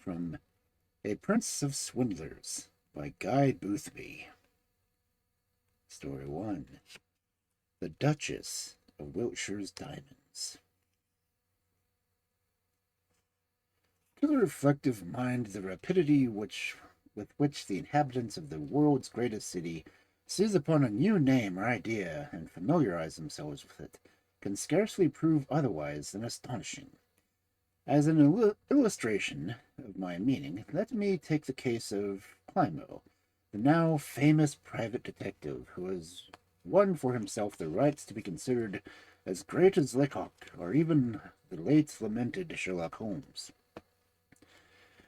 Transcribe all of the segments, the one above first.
from A Prince of Swindlers by Guy Boothby. Story 1. The Duchess of Wiltshire's Diamonds. To the reflective mind, the rapidity with which the inhabitants of the world's greatest city seize upon a new name or idea and familiarize themselves with it can scarcely prove otherwise than astonishing. As an illustration of my meaning, let me take the case of Klimo, the now famous private detective who has won for himself the rights to be considered as great as Lecoq or even the late lamented Sherlock Holmes.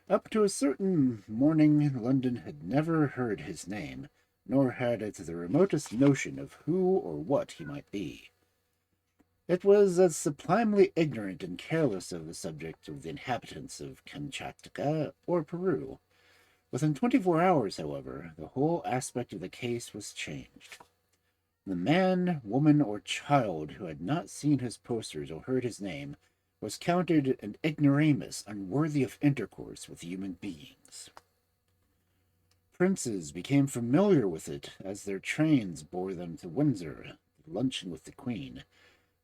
Up to a certain morning, London had never heard his name, nor had it the remotest notion of who or what he might be. It was as sublimely ignorant and careless of the subject of the inhabitants of Kamchatka or Peru. Within 24 hours, however, the whole aspect of the case was changed. The man, woman, or child who had not seen his posters or heard his name was counted an ignoramus unworthy of intercourse with human beings. Princes became familiar with it as their trains bore them to Windsor, to luncheon with the Queen.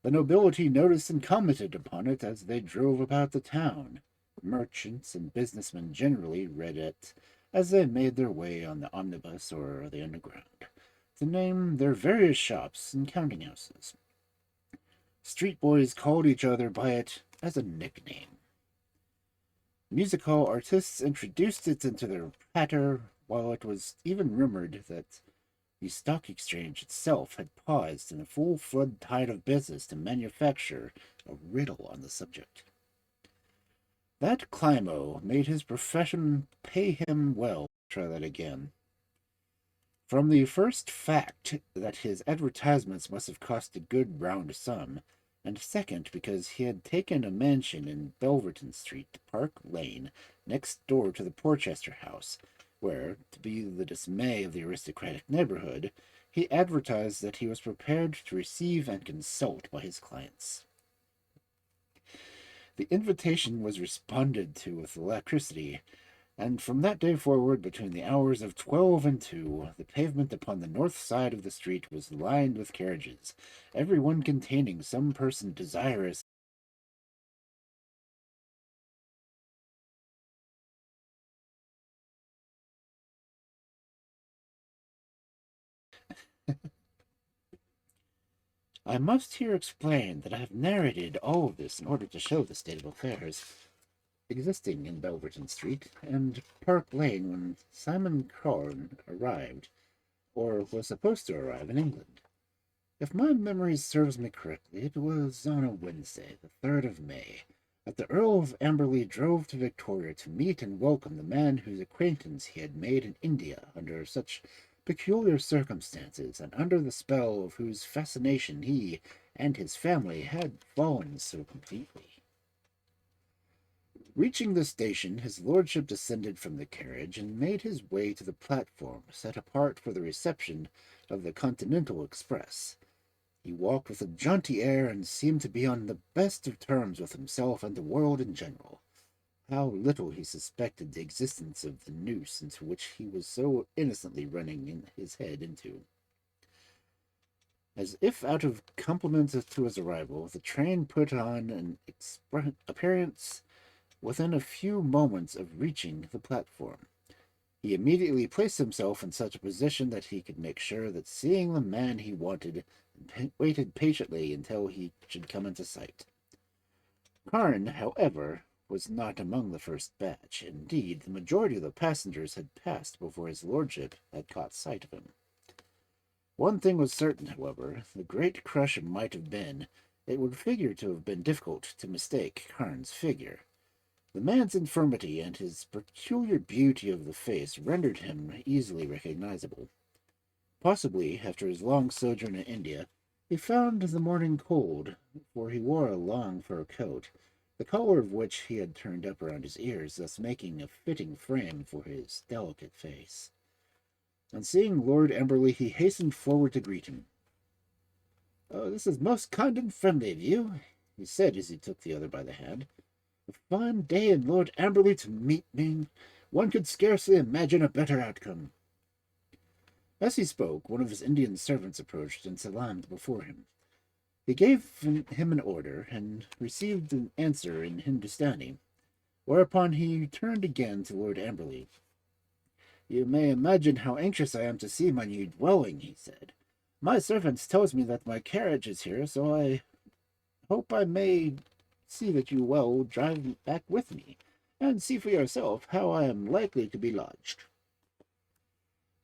The nobility noticed and commented upon it as they drove about the town. Merchants and businessmen generally read it as they made their way on the omnibus or the underground, to name their various shops and counting-houses. Street boys called each other by it as a nickname. Music hall artists introduced it into their patter, while it was even rumored that the stock exchange itself had paused in a full flood tide of business to manufacture a riddle on the subject. That Klimo made his profession pay him well. Try that again. From the first fact that his advertisements must have cost a good round sum, and second because he had taken a mansion in Belverton Street, Park Lane, next door to the Porchester House, where, to be the dismay of the aristocratic neighborhood, he advertised that he was prepared to receive and consult by his clients. The invitation was responded to with alacrity, and from that day forward, between the hours of 12 and 2, the pavement upon the north side of the street was lined with carriages, every one containing some person desirous I must here explain that I have narrated all of this in order to show the state of affairs existing in Belverton Street and Park Lane when Simon Carne arrived, or was supposed to arrive, in England. If my memory serves me correctly, it was on a Wednesday, the 3rd of May, that the Earl of Amberley drove to Victoria to meet and welcome the man whose acquaintance he had made in India under such peculiar circumstances, and under the spell of whose fascination he and his family had fallen so completely. Reaching the station, his lordship descended from the carriage and made his way to the platform set apart for the reception of the Continental Express. He walked with a jaunty air and seemed to be on the best of terms with himself and the world in general. How little he suspected the existence of the noose into which he was so innocently running his head into. As if out of compliment to his arrival, the train put on an appearance within a few moments of reaching the platform. He immediately placed himself in such a position that he could make sure that seeing the man he wanted, and waited patiently until he should come into sight. Carne, however, was not among the first batch. Indeed, the majority of the passengers had passed before his lordship had caught sight of him. One thing was certain, however, the great crush might have been, it would figure to have been difficult to mistake Carne's figure. The man's infirmity and his peculiar beauty of the face rendered him easily recognizable. Possibly, after his long sojourn in India, he found the morning cold, for he wore a long fur coat, the collar of which he had turned up around his ears, thus making a fitting frame for his delicate face. On seeing Lord Amberley, he hastened forward to greet him. "Oh, this is most kind and friendly of you," he said as he took the other by the hand. A fine day in Lord Amberley to meet me. One could scarcely imagine a better outcome. As he spoke, one of his Indian servants approached and salaamed before him. He gave him an order, and received an answer in Hindustani, whereupon he turned again to Lord Amberley. "You may imagine how anxious I am to see my new dwelling," he said. "My servant tells me that my carriage is here, so I hope I may see that you will drive back with me, and see for yourself how I am likely to be lodged."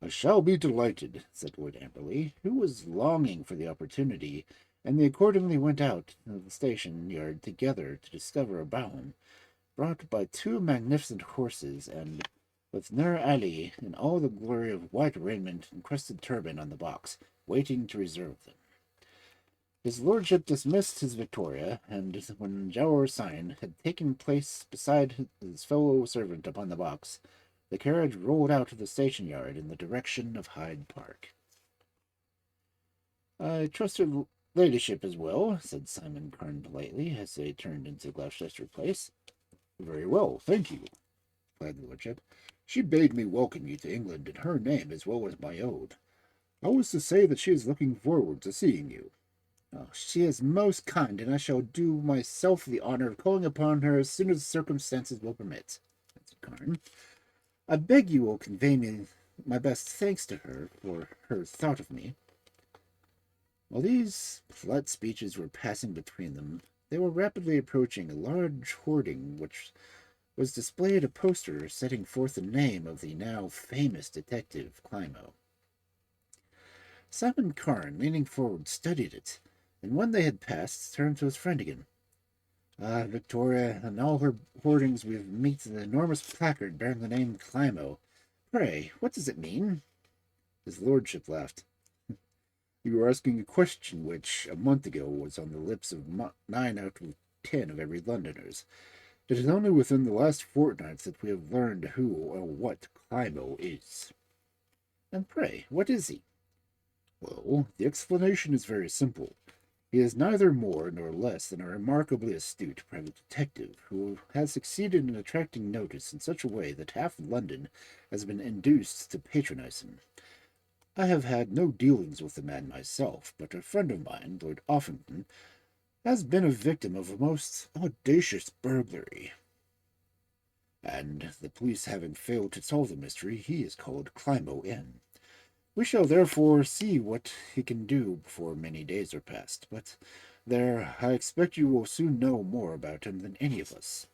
"I shall be delighted," said Lord Amberley, who was longing for the opportunity, and they accordingly went out to the station yard together to discover a brougham, brought by two magnificent horses, and with Nur Ali in all the glory of white raiment and crested turban on the box, waiting to reserve them. His lordship dismissed his Victoria, and when Jawar Sign had taken place beside his fellow servant upon the box, the carriage rolled out of the station yard in the direction of Hyde Park. "I trust your ladyship as well," said Simon Carne politely, as they turned into Gloucester Place. "Very well, thank you," replied the lordship. "She bade me welcome you to England in her name as well as my own. I was to say that she is looking forward to seeing you." "Oh, she is most kind, and I shall do myself the honour of calling upon her as soon as circumstances will permit," answered Carne. "I beg you will convey me my best thanks to her for her thought of me." While these polite speeches were passing between them, they were rapidly approaching a large hoarding which was displayed a poster setting forth the name of the now famous detective Klimo. Simon Carne, leaning forward, studied it, and when they had passed, turned to his friend again. "Ah, Victoria, in all her hoardings we meet an enormous placard bearing the name Klimo. Pray, what does it mean?" His lordship laughed. "You are asking a question which, a month ago, was on the lips of 9 out of 10 of every Londoner's. It is only within the last fortnight that we have learned who or what Klimo is." "And pray, what is he?" "Well, the explanation is very simple. He is neither more nor less than a remarkably astute private detective, who has succeeded in attracting notice in such a way that half London has been induced to patronize him. I have had no dealings with the man myself, but a friend of mine, Lord Offington, has been a victim of a most audacious burglary, and the police having failed to solve the mystery, he is called Klimo in. We shall therefore see what he can do before many days are past, but there, I expect you will soon know more about him than any of us."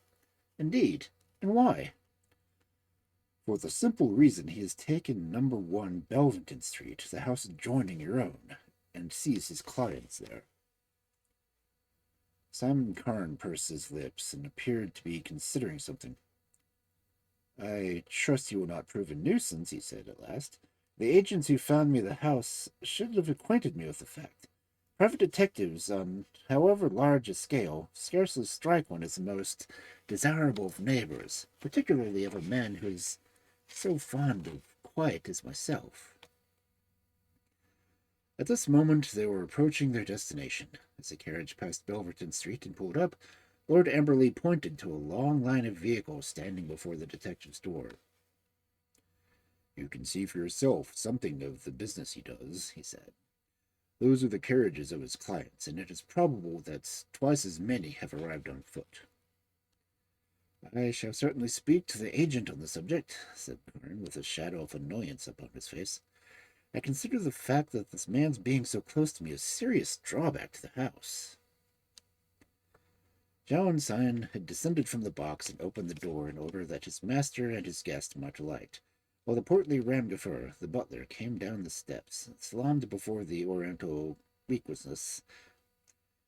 "Indeed? And why?" "For the simple reason he has taken number 1 Belvington Street, the house adjoining your own, and sees his clients there." Simon Carne pursed his lips and appeared to be considering something. "I trust he will not prove a nuisance," he said at last. "The agents who found me the house should have acquainted me with the fact. Private detectives, on however large a scale, scarcely strike one as the most desirable of neighbors, particularly of a man who is so fond of quiet as myself." At this moment they were approaching their destination. As the carriage passed Belverton Street and pulled up, Lord Amberley pointed to a long line of vehicles standing before the detective's door. "You can see for yourself something of the business he does," he said. "Those are the carriages of his clients, and it is probable that twice as many have arrived on foot." "I shall certainly speak to the agent on the subject," said Carne, with a shadow of annoyance upon his face. "I consider the fact that this man's being so close to me a serious drawback to the house." John Sign had descended from the box and opened the door in order that his master and his guest might alight, while the portly Ramgafur, the butler, came down the steps, salaamed before the Oriental weakness.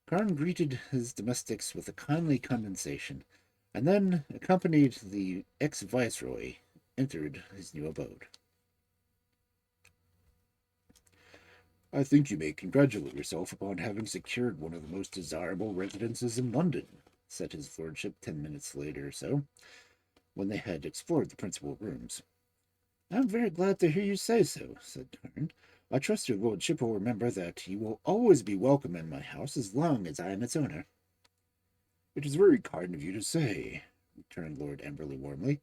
Carne greeted his domestics with a kindly condescension, and then, accompanied the ex-viceroy, entered his new abode. "I think you may congratulate yourself upon having secured one of the most desirable residences in London," said his lordship 10 minutes later or so, when they had explored the principal rooms. "I am very glad to hear you say so," said Carne. "I trust your lordship will remember that you will always be welcome in my house as long as I am its owner." It is very kind of you to say, returned Lord Amberley warmly.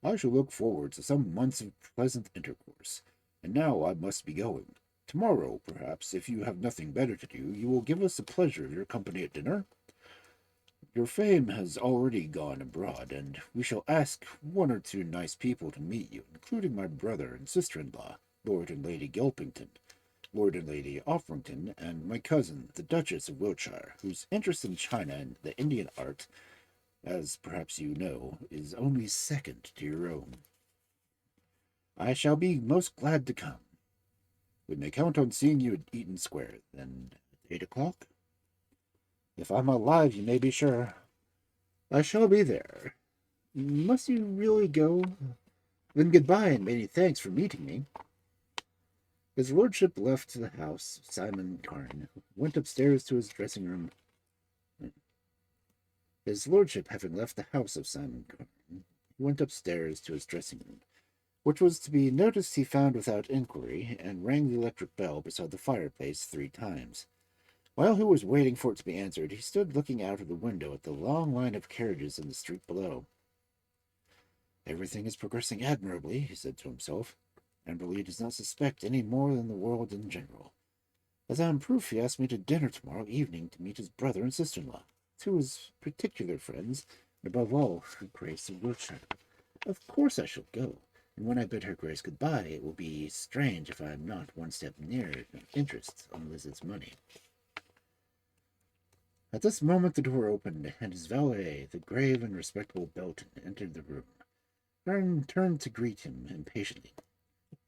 I shall look forward to some months of pleasant intercourse. And now I must be going. Tomorrow, perhaps, if you have nothing better to do, you will give us the pleasure of your company at dinner. Your fame has already gone abroad, and we shall ask one or two nice people to meet you, including my brother and sister-in-law, Lord and Lady Gilpington, Lord and Lady Offrington, and my cousin, the Duchess of Wiltshire, whose interest in China and the Indian art, as perhaps you know, is only second to your own. I shall be most glad to come. We may count on seeing you at Eaton Square, then, at 8 o'clock? If I'm alive, you may be sure. I shall be there. Must you really go? Then goodbye, and many thanks for meeting me. His lordship left the house. Simon Carne went upstairs to his dressing room. His lordship, having left the house of Simon Carne, went upstairs to his dressing room, which was to be noticed he found without inquiry, and rang the electric bell beside the fireplace 3 times. While he was waiting for it to be answered, he stood looking out of the window at the long line of carriages in the street below. Everything is progressing admirably, he said to himself. Amberley does not suspect any more than the world in general. As I am proof, he asked me to dinner tomorrow evening to meet his brother and sister-in-law, 2 his particular friends, and above all, her Grace of Wiltshire. Of course I shall go, and when I bid her Grace good-bye, it will be strange if I am not one step nearer interest on Liz's money. At this moment the door opened, and his valet, the grave and respectable Belton, entered the room. Byrne turned to greet him impatiently.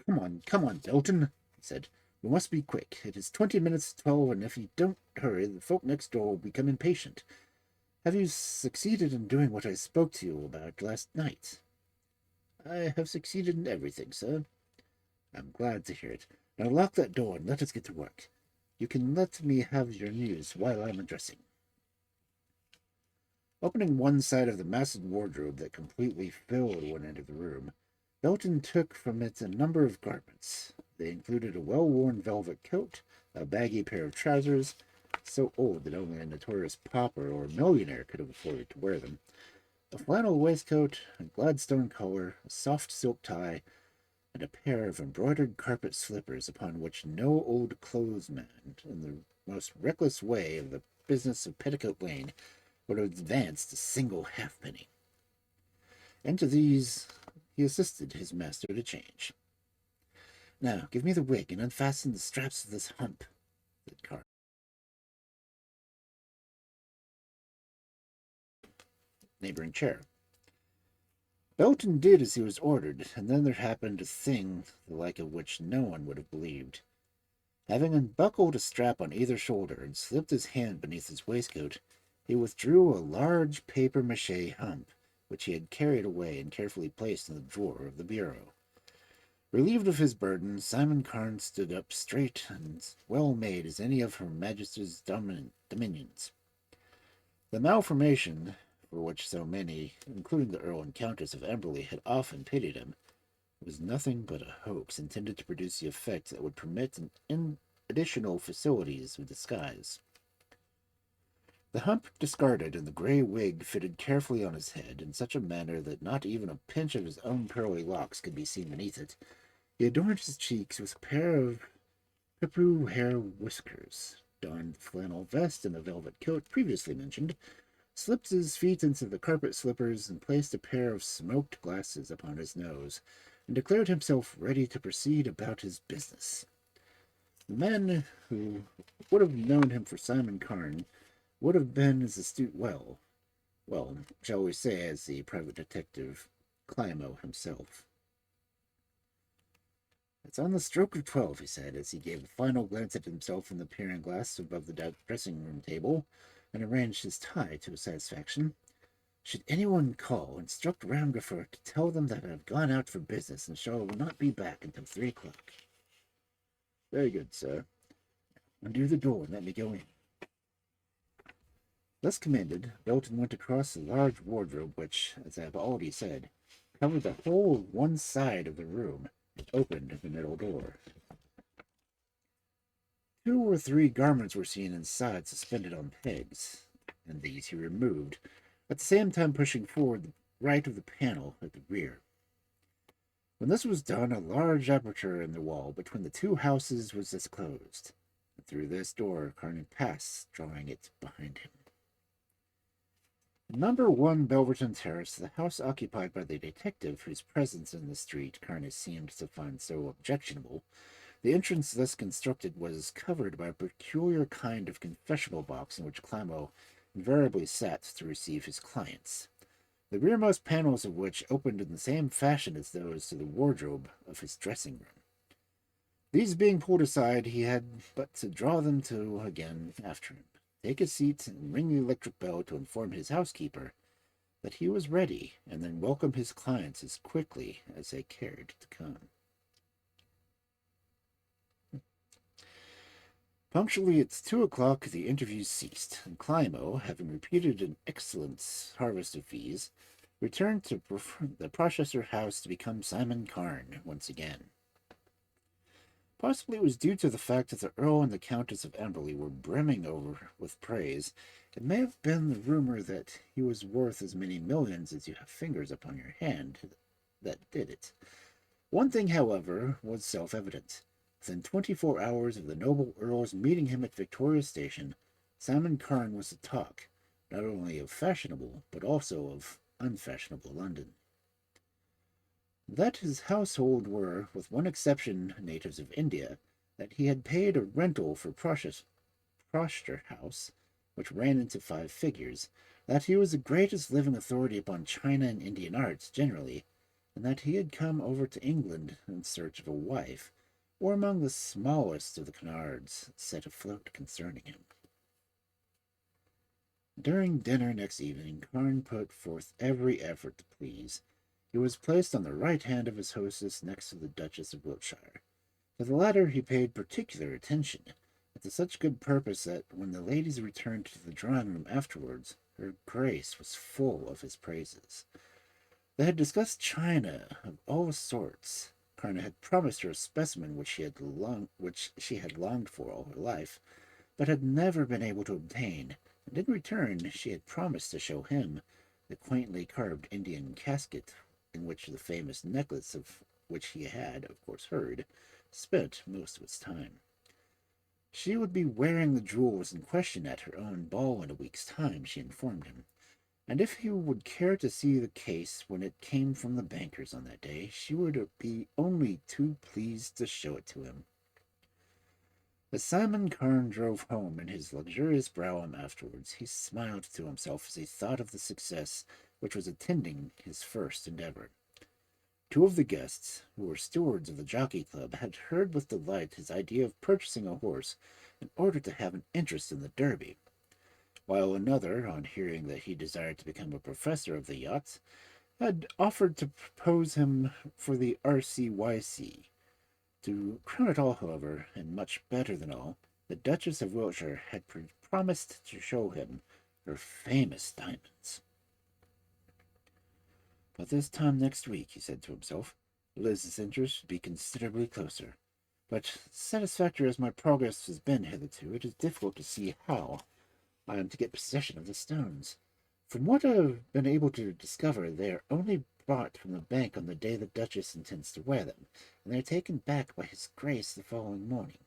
Come on, Belton, he said. We must be quick. It is 20 minutes to 12, and if you don't hurry, the folk next door will become impatient. Have you succeeded in doing what I spoke to you about last night? I have succeeded in everything, sir. I'm glad to hear it. Now lock that door and let us get to work. You can let me have your news while I'm undressing. Opening one side of the massive wardrobe that completely filled one end of the room, Belton took from it a number of garments. They included a well-worn velvet coat, a baggy pair of trousers, so old that only a notorious pauper or millionaire could have afforded to wear them, a flannel waistcoat, a Gladstone collar, a soft silk tie, and a pair of embroidered carpet slippers upon which no old clothesman, in the most reckless way of the business of Petticoat Lane, would have advanced a single halfpenny. Into these he assisted his master to change. Now, give me the wig and unfasten the straps of this hump, said Carne. Neighboring chair. Belton did as he was ordered, and then there happened a thing the like of which no one would have believed. Having unbuckled a strap on either shoulder and slipped his hand beneath his waistcoat, he withdrew a large papier-mâché hump, which he had carried away and carefully placed in the drawer of the bureau. Relieved of his burden, Simon Carne stood up straight and well made as any of Her Majesty's dominions. The malformation, for which so many, including the Earl and Countess of Amberley, had often pitied him, was nothing but a hoax intended to produce the effect that would permit additional facilities of disguise. The hump discarded, and the grey wig fitted carefully on his head in such a manner that not even a pinch of his own pearly locks could be seen beneath it. He adorned his cheeks with a pair of pipru hair whiskers, donned the flannel vest and the velvet coat previously mentioned, slipped his feet into the carpet slippers, and placed a pair of smoked glasses upon his nose, and declared himself ready to proceed about his business. The men who would have known him for Simon Carne would have been as astute, shall we say, as the private detective Klimo himself. It's on the stroke of 12, he said, as he gave a final glance at himself in the piering glass above the dressing-room table, and arranged his tie to his satisfaction. Should anyone call, instruct Ramgaffer to tell them that I have gone out for business and shall not be back until 3 o'clock. Very good, sir. Undo the door and let me go in. Thus commanded, Belton went across the large wardrobe which, as I have already said, covered the whole of one side of the room, and opened the middle door. 2 or 3 garments were seen inside, suspended on pegs. and these he removed, at the same time pushing forward the right of the panel at the rear. When this was done, a large aperture in the wall between the two houses was disclosed, and through this door Carne passed, drawing it behind him. Number 1 Belverton Terrace, the house occupied by the detective whose presence in the street Carne seemed to find so objectionable. The entrance thus constructed was covered by a peculiar kind of confessional box in which Klimo invariably sat to receive his clients, the rearmost panels of which opened in the same fashion as those to the wardrobe of his dressing room. These being pulled aside, he had but to draw them to again after him, take a seat, and ring the electric bell to inform his housekeeper that he was ready, and then welcome his clients as quickly as they cared to come. Punctually at 2 o'clock, the interviews ceased, and Klimo, having repeated an excellent harvest of fees, returned to the processor house to become Simon Carne once again. Possibly it was due to the fact that the Earl and the Countess of Amberley were brimming over with praise. It may have been the rumor that he was worth as many millions as you have fingers upon your hand that did it. One thing, however, was self-evident. Within 24 hours of the noble Earl's meeting him at Victoria Station, Simon Carne was the talk, not only of fashionable, but also of unfashionable London. That his household were, with one exception, natives of India, that he had paid a rental for Proster House, which ran into 5 figures, that he was the greatest living authority upon China and Indian arts generally, and that he had come over to England in search of a wife, were among the smallest of the canards set afloat concerning him. During dinner next evening, Carne put forth every effort to please. He was placed on the right hand of his hostess next to the Duchess of Wiltshire. To the latter he paid particular attention, but to such good purpose that when the ladies returned to the drawing-room afterwards, her Grace was full of his praises. They had discussed china of all sorts. Carne had promised her a specimen which she had longed for all her life, but had never been able to obtain, and in return she had promised to show him the quaintly carved Indian casket in which the famous necklace of which he had, of course, heard, spent most of its time. She would be wearing the jewels in question at her own ball in a week's time, she informed him, and if he would care to see the case when it came from the bankers on that day, she would be only too pleased to show it to him. As Simon Carne drove home in his luxurious brougham afterwards, he smiled to himself as he thought of the success which was attending his first endeavor. 2 of the guests, who were stewards of the Jockey Club, had heard with delight his idea of purchasing a horse in order to have an interest in the Derby, while another, on hearing that he desired to become a professor of the yachts, had offered to propose him for the RCYC. To crown it all, however, and much better than all, the Duchess of Wiltshire had promised to show him her famous diamonds. But this time next week, he said to himself, Liz's interest would be considerably closer. But satisfactory as my progress has been hitherto, it is difficult to see how I am to get possession of the stones. From what I have been able to discover, they are only brought from the bank on the day the Duchess intends to wear them, and they are taken back by his Grace the following morning.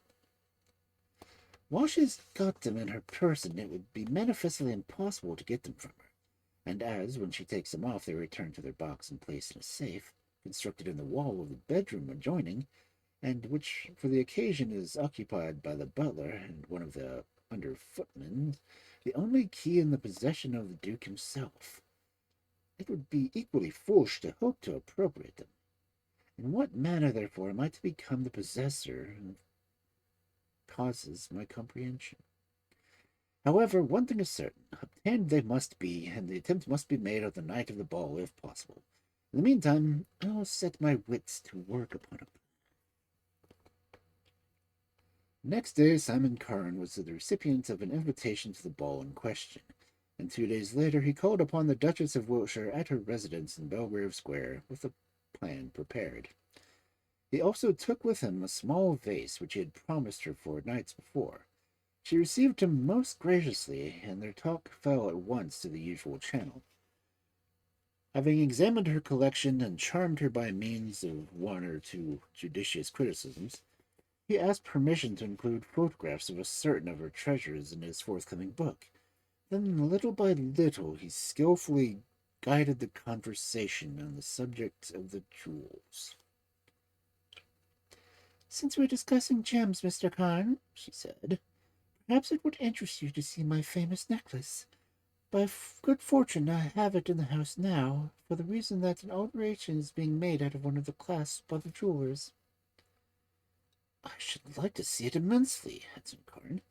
While she has got them in her person, it would be manifestly impossible to get them from her, and as, when she takes them off, they return to their box and placed in a safe, constructed in the wall of the bedroom adjoining, and which for the occasion is occupied by the butler and one of the under footmen, the only key in the possession of the Duke himself, it would be equally foolish to hope to appropriate them. In what manner, therefore, am I to become the possessor causes my comprehension. However, one thing is certain, obtained they must be, and the attempt must be made on the night of the ball, if possible. In the meantime, I will set my wits to work upon it. Next day, Simon Carne was the recipient of an invitation to the ball in question, and 2 days later he called upon the Duchess of Wiltshire at her residence in Belgrave Square with a plan prepared. He also took with him a small vase which he had promised her 4 nights before, She received him most graciously, and their talk fell at once to the usual channel. Having examined her collection and charmed her by means of one or two judicious criticisms, he asked permission to include photographs of certain of her treasures in his forthcoming book. Then, little by little, he skillfully guided the conversation on the subject of the jewels. "Since we're discussing gems, Mr. Carne," she said, "perhaps it would interest you to see my famous necklace. By good fortune, I have it in the house now, for the reason that an alteration is being made out of one of the clasps by the jewelers." "I should like to see it immensely," answered Carne.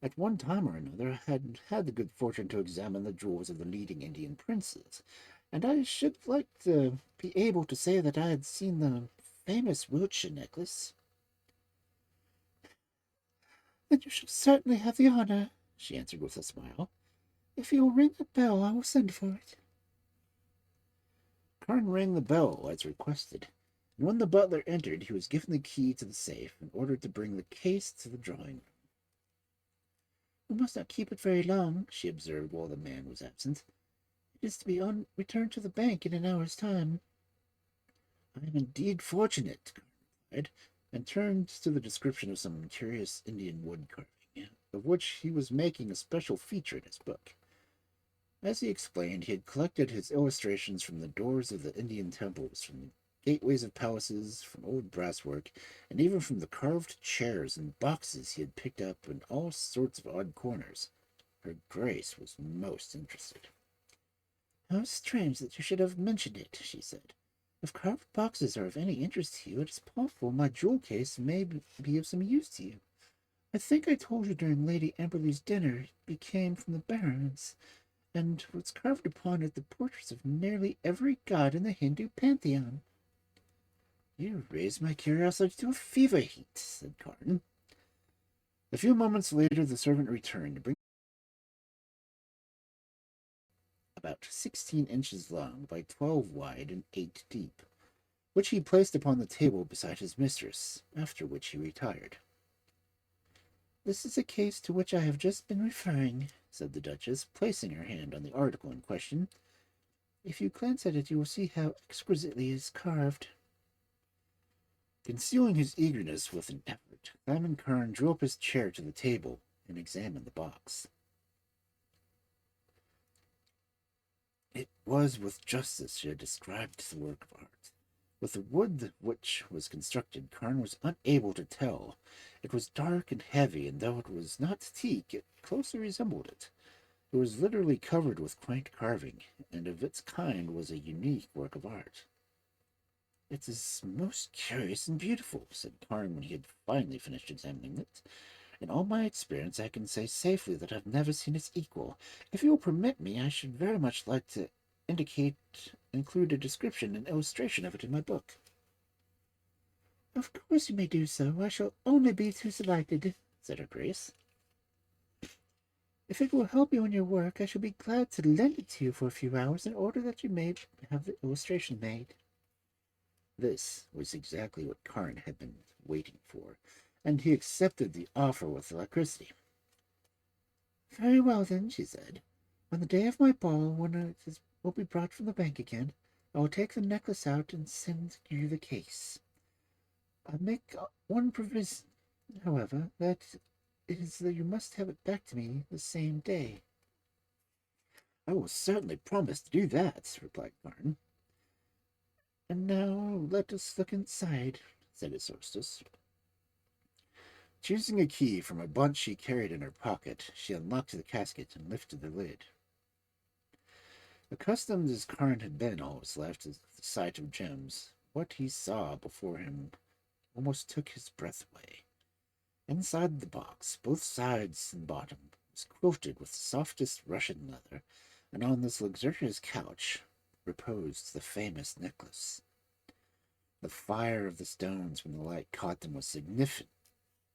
"At one time or another, I had had the good fortune to examine the jewels of the leading Indian princes, and I should like to be able to say that I had seen the famous Wiltshire necklace." "Then you shall certainly have the honor," she answered with a smile. "If you will ring the bell, I will send for it." Carne rang the bell as requested, and when the butler entered, he was given the key to the safe and ordered to bring the case to the drawing room. "We must not keep it very long," she observed while the man was absent. "It is to be returned to the bank in an hour's time." "I am indeed fortunate," Carne replied, and turned to the description of some curious Indian wood carving, of which he was making a special feature in his book. As he explained, he had collected his illustrations from the doors of the Indian temples, from the gateways of palaces, from old brasswork, and even from the carved chairs and boxes he had picked up in all sorts of odd corners. Her Grace was most interested. "How strange that you should have mentioned it," she said. "If carved boxes are of any interest to you, it is possible my jewel case may be of some use to you. I think I told you during Lady Amberley's dinner it came from the Baron's, and was carved upon it the portraits of nearly every god in the Hindu pantheon." "You raise my curiosity to a fever heat," said Carne. A few moments later the servant returned, bringing about 16 inches long by 12 wide and 8 deep, which he placed upon the table beside his mistress, after which he retired. "This is a case to which I have just been referring," said the Duchess, placing her hand on the article in question. "If you glance at it, you will see how exquisitely it is carved." Concealing his eagerness with an effort, Simon Carne drew up his chair to the table and examined the box. It was with justice she had described the work of art. With the wood which was constructed, Carne was unable to tell. It was dark and heavy, and though it was not teak, it closely resembled it. It was literally covered with quaint carving, and of its kind was a unique work of art. "It is most curious and beautiful," said Carne when he had finally finished examining it. "In all my experience, I can say safely that I have never seen its equal. If you will permit me, I should very much like to include a description and illustration of it in my book." "Of course you may do so. I shall only be too delighted," said her Grace. "If it will help you in your work, I shall be glad to lend it to you for a few hours in order that you may have the illustration made." This was exactly what Carne had been waiting for, and he accepted the offer with alacrity. "Very well, then," she said. "On the day of my ball, when it will be brought from the bank again, I will take the necklace out and send you the case. I make one provision, however, that is that you must have it back to me the same day." "I will certainly promise to do that," replied Carne. "And now let us look inside," said his hostess. Choosing a key from a bunch she carried in her pocket, she unlocked the casket and lifted the lid. Accustomed as Carne had been all his life to the sight of gems, what he saw before him almost took his breath away. Inside the box, both sides and bottom, was quilted with softest Russian leather, and on this luxurious couch reposed the famous necklace. The fire of the stones when the light caught them was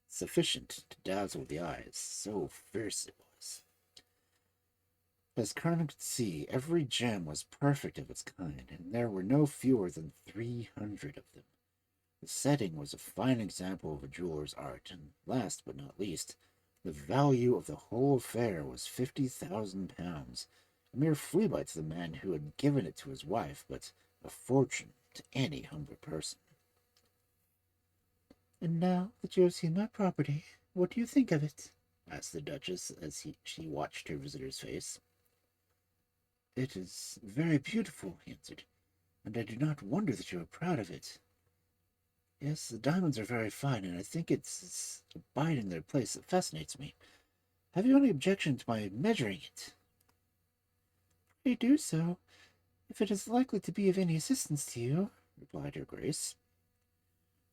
sufficient to dazzle the eyes, so fierce it was. As Carne could see, every gem was perfect of its kind, and there were no fewer than 300 of them. The setting was a fine example of a jeweler's art, and last but not least, The value of the whole affair was £50,000, a mere fleabite to the man who had given it to his wife, but a fortune to any humbler person. "And now that you have seen my property, what do you think of it?" asked the Duchess as she watched her visitor's face. "It is very beautiful," he answered, "and I do not wonder that you are proud of it. Yes, the diamonds are very fine, and I think it's abiding their place that fascinates me. Have you any objection to my measuring it?" "Pray do so, if it is likely to be of any assistance to you," replied her Grace.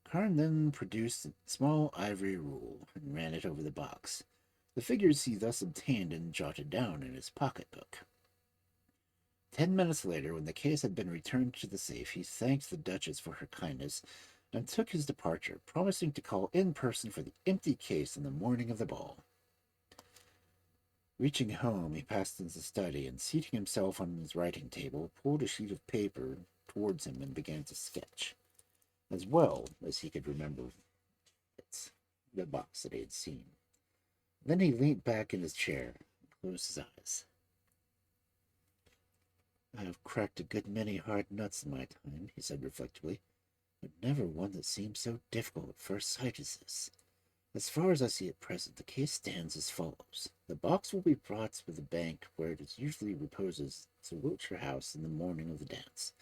Carne then produced a small ivory rule and ran it over the box. The figures he thus obtained and jotted down in his pocketbook. 10 minutes later, when the case had been returned to the safe, he thanked the Duchess for her kindness and took his departure, promising to call in person for the empty case on the morning of the ball. Reaching home, he passed into the study and, seating himself on his writing table, pulled a sheet of paper towards him and began to sketch, as well as he could remember it, the box that he had seen. Then he leaned back in his chair and closed his eyes. "I have cracked a good many hard nuts in my time," he said reflectively, "but never one that seemed so difficult at first sight as this. As far as I see at present, the case stands as follows. The box will be brought to the bank where it usually reposes to Wiltshire House in the morning of the dance.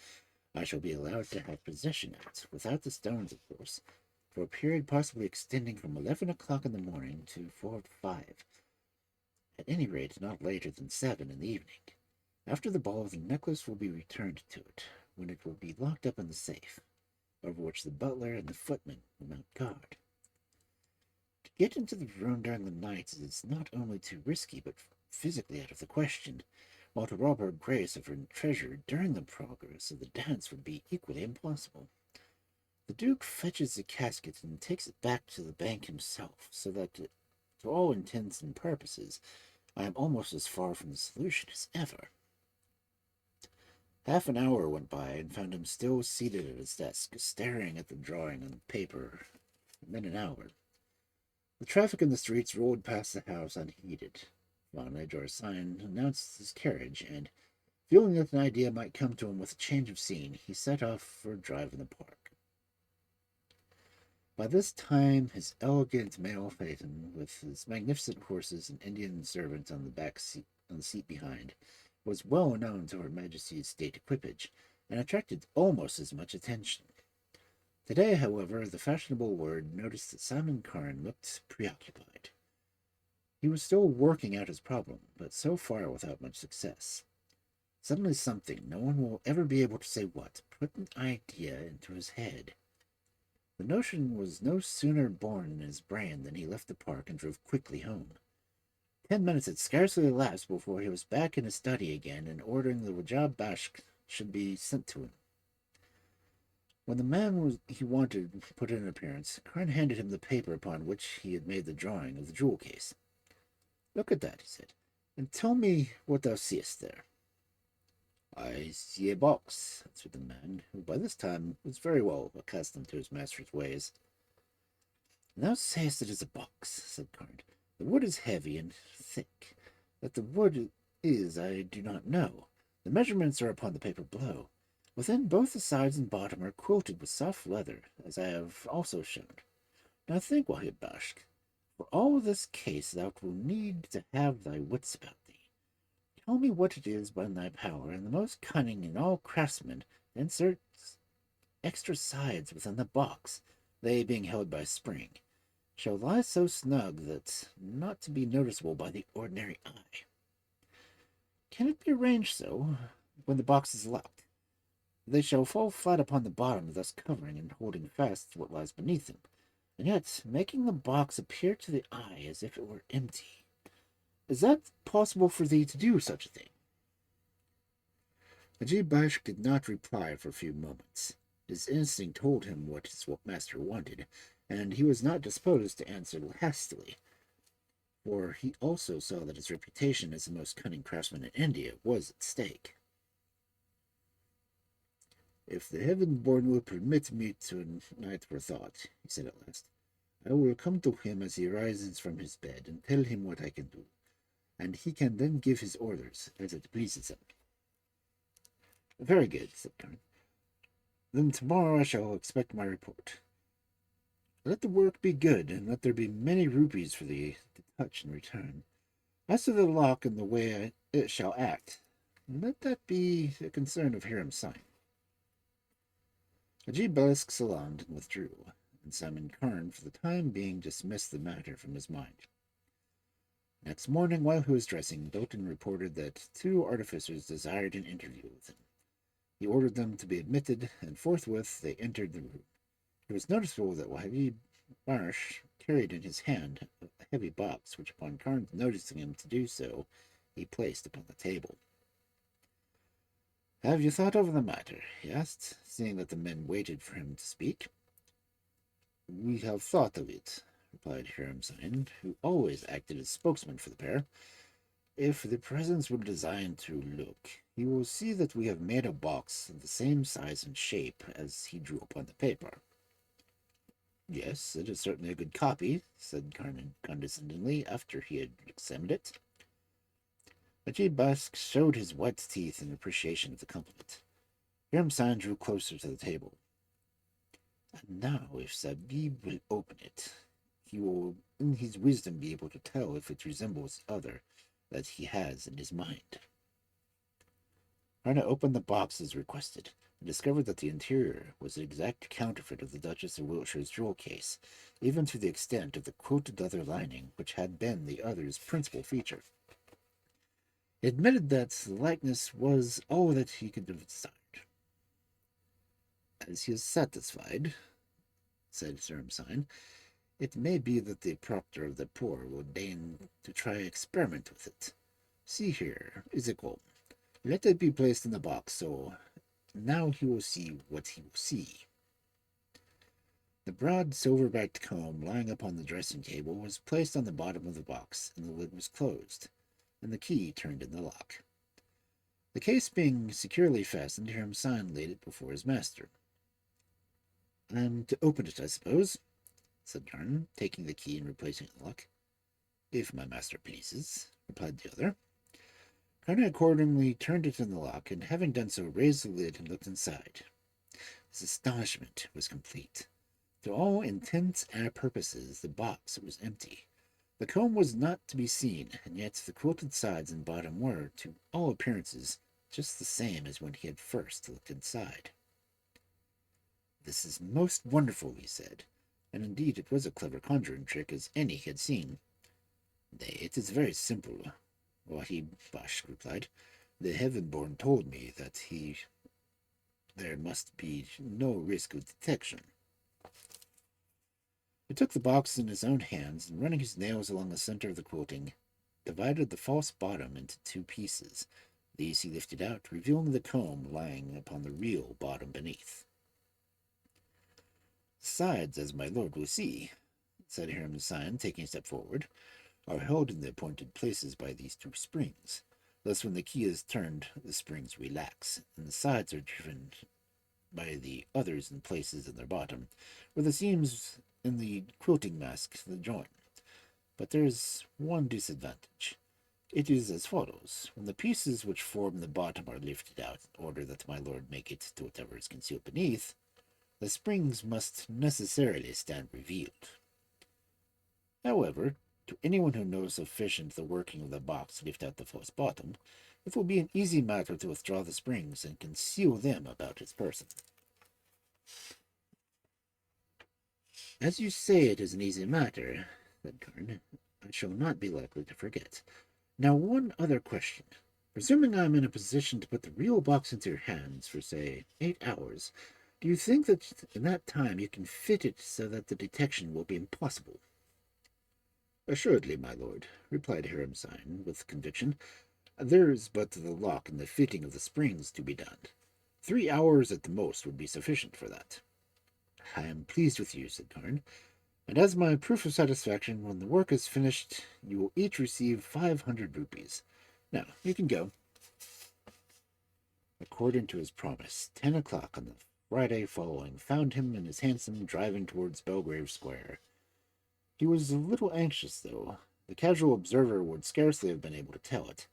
I shall be allowed to have possession of it, without the stones, of course, for a period possibly extending from 11 o'clock in the morning to 4 or 5, at any rate not later than 7 in the evening. After the ball, the necklace will be returned to it, when it will be locked up in the safe, over which the butler and the footman will mount guard. To get into the room during the night is not only too risky, but physically out of the question, while to rob her Grace of her treasure during the progress of the dance would be equally impossible. The Duke fetches the casket and takes it back to the bank himself, so that, to all intents and purposes, I am almost as far from the solution as ever." Half an hour went by and found him still seated at his desk, staring at the drawing on the paper. And then an hour. The traffic in the streets rolled past the house unheeded. Vonage or a sign announced his carriage, and, feeling that an idea might come to him with a change of scene, he set off for a drive in the park. By this time, his elegant mail phaeton, with his magnificent horses and Indian servants on the seat behind, was well known to Her Majesty's state equipage, and attracted almost as much attention. Today, however, the fashionable word noticed that Simon Carne looked preoccupied. He was still working out his problem, but so far without much success. Suddenly something, no one will ever be able to say what, put an idea into his head. The notion was no sooner born in his brain than he left the park and drove quickly home. 10 minutes had scarcely elapsed before he was back in his study again and ordering the Wajab Bashk should be sent to him. When the man he wanted put in an appearance, Carne handed him the paper upon which he had made the drawing of the jewel case. "Look at that," he said, "and tell me what thou seest there." "I see a box," answered the man, who by this time was very well accustomed to his master's ways. "Thou sayest it is a box," said Carne. "The wood is heavy and thick. That the wood is, I do not know. The measurements are upon the paper below. Within, both the sides and bottom are quilted with soft leather, as I have also shown. Now think, Wahid Bashk, for all this case thou wilt need to have thy wits about thee. Tell me what it is by thy power, and the most cunning in all craftsmen inserts extra sides within the box, they being held by spring, shall lie so snug that not to be noticeable by the ordinary eye. Can it be arranged so, when the box is locked, they shall fall flat upon the bottom, thus covering and holding fast what lies beneath them, and yet making the box appear to the eye as if it were empty? Is that possible for thee to do such a thing?" Ajib Bashk did not reply for a few moments. His instinct told him what his master wanted, and he was not disposed to answer hastily, for he also saw that his reputation as the most cunning craftsman in India was at stake. "If the heaven-born will permit me to night for thought," he said at last, I will come to him as he rises from his bed and tell him what I can do, and he can then give his orders as it pleases him. Very good, said Carne. Then tomorrow I shall expect my report. Let the work be good, and let there be many rupees for thee to touch in return. As to the lock and the way it shall act, let that be the concern of Hiram Sine. Ajib Balisk salaamed and withdrew, and Simon Carne for the time being dismissed the matter from his mind. Next morning, while he was dressing, Belton reported that 2 artificers desired an interview with him. He ordered them to be admitted, and forthwith they entered the room. It was noticeable that Wahid Marsh carried in his hand a heavy box, which, upon Carne's noticing him to do so, he placed upon the table. "Have you thought over the matter?" he asked, seeing that the men waited for him to speak. "We have thought of it," replied Hiram Sine, who always acted as spokesman for the pair. "If the presents were designed to look, you will see that we have made a box of the same size and shape as he drew upon the paper." "Yes, it is certainly a good copy," said Carne condescendingly after he had examined it. Ajib Bask showed his white teeth in appreciation of the compliment. Hiram Sine drew closer to the table. "And now, if Sabib will open it, he will, in his wisdom, be able to tell if it resembles the other that he has in his mind." Carne opened the box as requested, and discovered that the interior was the exact counterfeit of the Duchess of Wiltshire's jewel case, even to the extent of the quoted leather lining, which had been the other's principal feature. He admitted that the likeness was all that he could have desired. "As he is satisfied," said Hiram Sine, "it may be that the proctor of the poor will deign to try experiment with it. See here, Ezekiel. Let it be placed in the box, so now he will see what he will see." The broad silver-backed comb lying upon the dressing table was placed on the bottom of the box, and the lid was closed, and the key turned in the lock. The case being securely fastened, Hiram Sine laid it before his master. "I am to open it, I suppose," said Carne, taking the key and replacing the lock. "If my master pleases," replied the other. Carne accordingly turned it in the lock, and having done so, raised the lid and looked inside. His astonishment was complete. To all intents and purposes, the box was empty. The comb was not to be seen, and yet the quilted sides and bottom were, to all appearances, just the same as when he had first looked inside. "This is most wonderful," he said, and indeed it was a clever conjuring trick as any he had seen. "Nay, it is very simple," Wahid Bashk replied. "The Heaven-born told me that there must be no risk of detection." He took the box in his own hands, and running his nails along the center of the quilting, divided the false bottom into 2 pieces. These he lifted out, revealing the comb lying upon the real bottom beneath. "The sides, as my lord will see," said Hiram Sine, taking a step forward, "are held in the appointed places by these 2 springs. Thus, when the key is turned, the springs relax, and the sides are driven by the others in places in their bottom, where the seams in the quilting mask the join. But there is one disadvantage. It is as follows. When the pieces which form the bottom are lifted out in order that my lord may get to whatever is concealed beneath, the springs must necessarily stand revealed. However, to anyone who knows sufficient the working of the box to lift out the false bottom, it will be an easy matter to withdraw the springs and conceal them about his person." "As you say it is an easy matter," said Carne, "I shall not be likely to forget. Now, one other question. Presuming I am in a position to put the real box into your hands for, say, 8 hours, do you think that in that time you can fit it so that the detection will be impossible?" "Assuredly, my lord," replied Hiram Sine with conviction. "There is but the lock and the fitting of the springs to be done. 3 hours at the most would be sufficient for that." "I am pleased with you," said Carne, "and as my proof of satisfaction, when the work is finished, you will each receive 500 rupees. Now, you can go." According to his promise, 10 o'clock on the Friday following found him and his hansom driving towards Belgrave Square. He was a little anxious, though. The casual observer would scarcely have been able to tell it.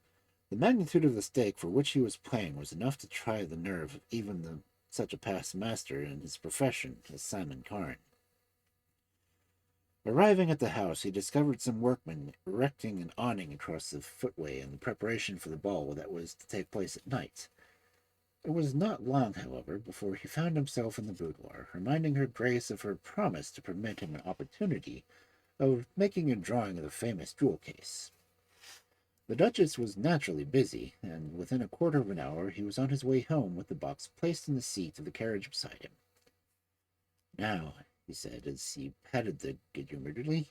The magnitude of the stake for which he was playing was enough to try the nerve of even such a past master in his profession as Simon Carne. Arriving at the house, he discovered some workmen erecting an awning across the footway in preparation for the ball that was to take place at night. It was not long, however, before he found himself in the boudoir, reminding her Grace of her promise to permit him an opportunity of making a drawing of the famous jewel case. The Duchess was naturally busy, and within a quarter of an hour he was on his way home with the box placed in the seat of the carriage beside him. "Now," he said, as he patted the good-humoredly,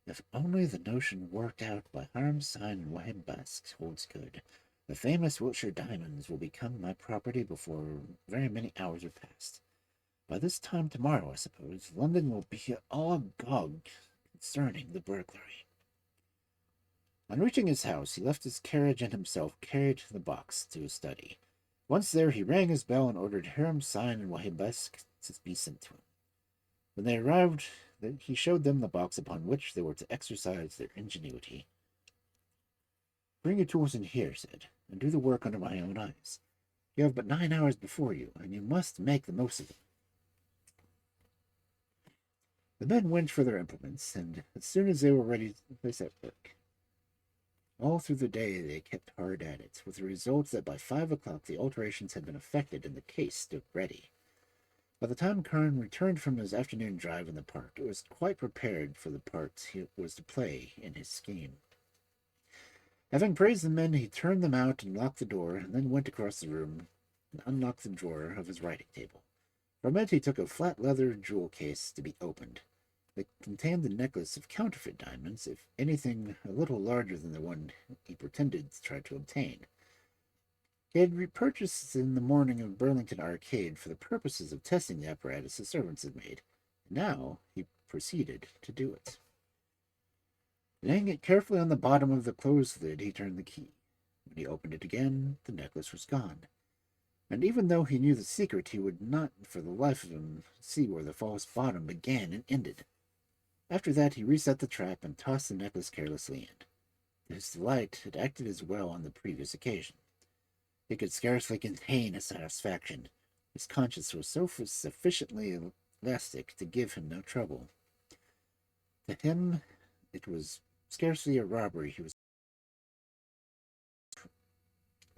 "if only the notion worked out by Harmstein and Weinbach holds good, the famous Wiltshire diamonds will become my property before very many hours are passed. By this time tomorrow, I suppose, London will be all agog concerning the burglary." On reaching his house, he left his carriage and himself carried the box to his study. Once there, he rang his bell and ordered Harmstein and Weinbach to be sent to him. When they arrived, he showed them the box upon which they were to exercise their ingenuity. "Bring your tools in here," he said, "and do the work under my own eyes. You have but 9 hours before you, and you must make the most of them." The men went for their implements, and as soon as they were ready, they set work. All through the day they kept hard at it, with the result that by 5 o'clock the alterations had been effected and the case stood ready. By the time Carne returned from his afternoon drive in the park, it was quite prepared for the part he was to play in his scheme. Having praised the men, he turned them out and locked the door, and then went across the room and unlocked the drawer of his writing table. From it he took a flat leather jewel case to be opened. It contained the necklace of counterfeit diamonds, if anything a little larger than the one he pretended to try to obtain. He had repurchased in the morning of Burlington Arcade for the purposes of testing the apparatus the servants had made. Now he proceeded to do it. Laying it carefully on the bottom of the closed lid, he turned the key. When he opened it again, the necklace was gone. And even though he knew the secret, he would not for the life of him see where the false bottom began and ended. After that he reset the trap and tossed the necklace carelessly in. To his delight, it acted as well on the previous occasion. He could scarcely contain his satisfaction. His conscience was so sufficiently elastic to give him no trouble. To him, it was scarcely a robbery he was,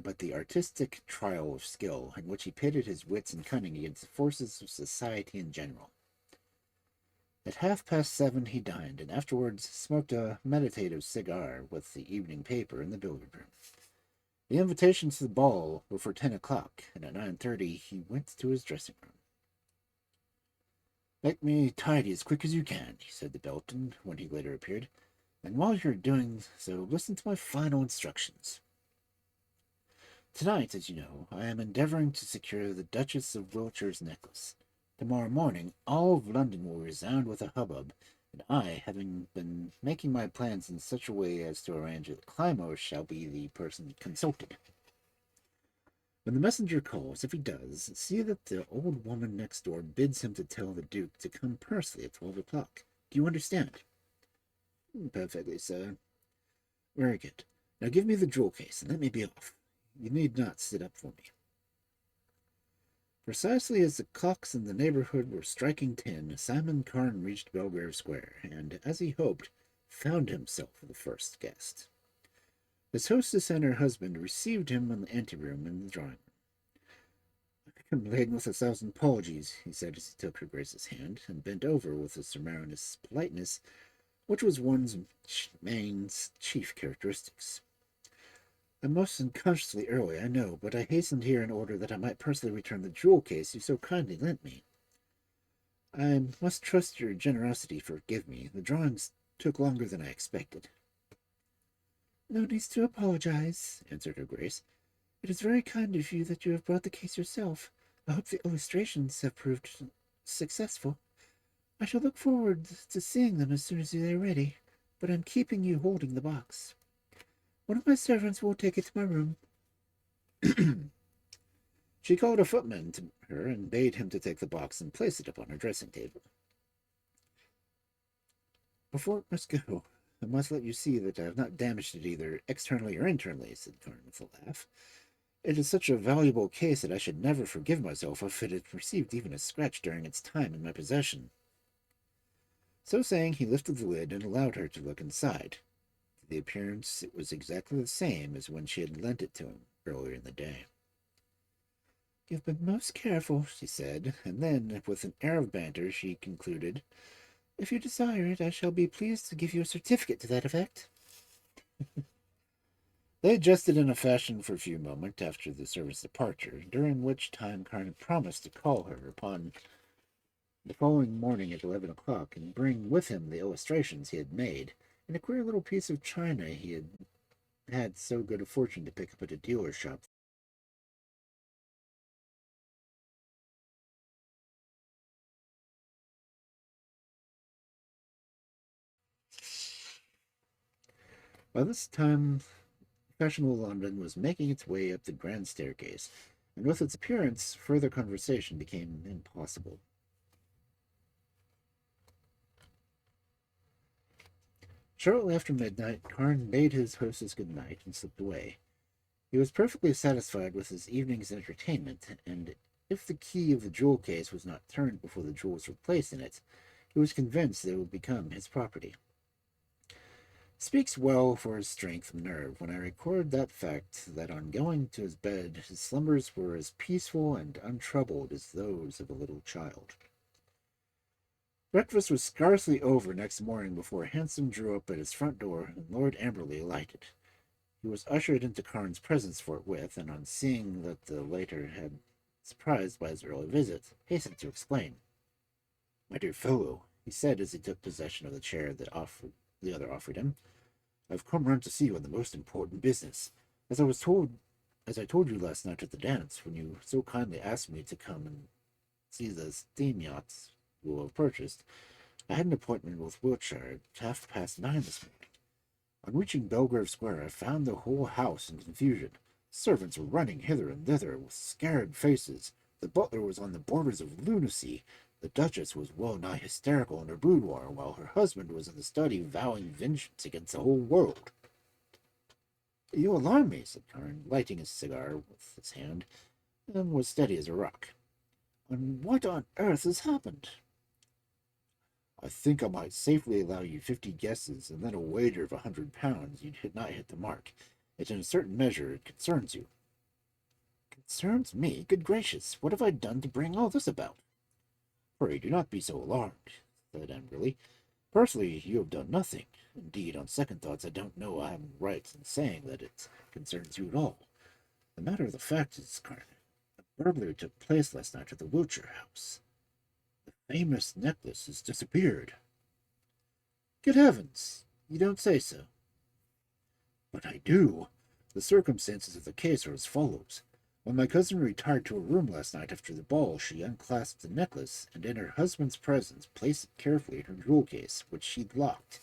but the artistic trial of skill, in which he pitted his wits and cunning against the forces of society in general. At 7:30 he dined, and afterwards smoked a meditative cigar with the evening paper in the billiard room. The invitations to the ball were for 10 o'clock, and at 9:30 he went to his dressing room. "Make me tidy as quick as you can," he said to Belton when he later appeared, "and while you're doing so, listen to my final instructions. Tonight, as you know, I am endeavoring to secure the Duchess of Wiltshire's necklace. Tomorrow morning all of London will resound with a hubbub, and I, having been making my plans in such a way as to arrange that Klimo shall be the person consulted. When the messenger calls, if he does, see that the old woman next door bids him to tell the Duke to come personally at 12 o'clock. Do you understand?" "Perfectly, sir." "Very good. Now give me the jewel case, and let me be off. You need not sit up for me." Precisely as the clocks in the neighborhood were striking 10, Simon Carne reached Belgrave Square, and, as he hoped, found himself the first guest. His hostess and her husband received him in the anteroom in the drawing room. "I come laden with 1,000 apologies," he said as he took her Grace's hand, and bent over with a ceremonious politeness which was one's main chief characteristics. "I'm most unconsciously early, I know, but I hastened here in order that I might personally return the jewel case you so kindly lent me. I must trust your generosity to forgive me. The drawings took longer than I expected." "No need to apologize," answered her Grace. "It is very kind of you that you have brought the case yourself. I hope the illustrations have proved successful. I shall look forward to seeing them as soon as they are ready, but I'm keeping you holding the box. One of my servants will take it to my room." She called a footman to her and bade him to take the box and place it upon her dressing table. Before it must go, I must let you see that I have not damaged it either externally or internally, said Carne with a laugh. It is such a valuable case that I should never forgive myself if it had received even a scratch during its time in my possession. So saying, he lifted the lid and allowed her to look inside. To the appearance, it was exactly the same as when she had lent it to him earlier in the day. You've been most careful, she said, and then, with an air of banter, she concluded, If you desire it, I shall be pleased to give you a certificate to that effect. They jested in a fashion for a few moments after the servant's departure, during which time Carne promised to call her upon the following morning at 11 o'clock and bring with him the illustrations he had made and a queer little piece of china he had had so good a fortune to pick up at a dealer's shop. By this time, fashionable London was making its way up the grand staircase, and with its appearance, further conversation became impossible. Shortly after midnight, Carne bade his hostess good night and slipped away. He was perfectly satisfied with his evening's entertainment, and if the key of the jewel case was not turned before the jewels were placed in it, he was convinced that it would become his property. Speaks well for his strength of nerve when I record that fact that on going to his bed his slumbers were as peaceful and untroubled as those of a little child. Breakfast was scarcely over next morning before a hansom drew up at his front door and Lord Amberley alighted. He was ushered into Carne's presence forthwith, and on seeing that the latter had surprised by his early visit, hastened to explain. My dear fellow, he said as he took possession of the chair that the other offered him, I've come round to see you on the most important business. As I told you last night at the dance, when you so kindly asked me to come and see the steam yachts you will have purchased, I had an appointment with Wiltshire at 9:30 this morning. On reaching Belgrave Square, I found the whole house in confusion. Servants were running hither and thither with scared faces. The butler was on the borders of lunacy. The Duchess was well nigh hysterical in her boudoir, while her husband was in the study vowing vengeance against the whole world. You alarm me, said Carne, lighting his cigar with his hand, and was steady as a rock. And what on earth has happened? I think I might safely allow you 50 guesses and then a wager of £100 you'd not hit the mark. Yet in a certain measure it concerns you. Concerns me? Good gracious, what have I done to bring all this about? Pray do not be so alarmed, said Amberley. Personally, you have done nothing. Indeed, on second thoughts, I don't know I am right in saying that it concerns you at all. The matter of the fact is, Carne, a burglary took place last night at the Wiltshire house. The famous necklace has disappeared. Good heavens! You don't say so. But I do. The circumstances of the case are as follows. When my cousin retired to her room last night after the ball, she unclasped the necklace, and in her husband's presence placed it carefully in her jewel case, which she'd locked.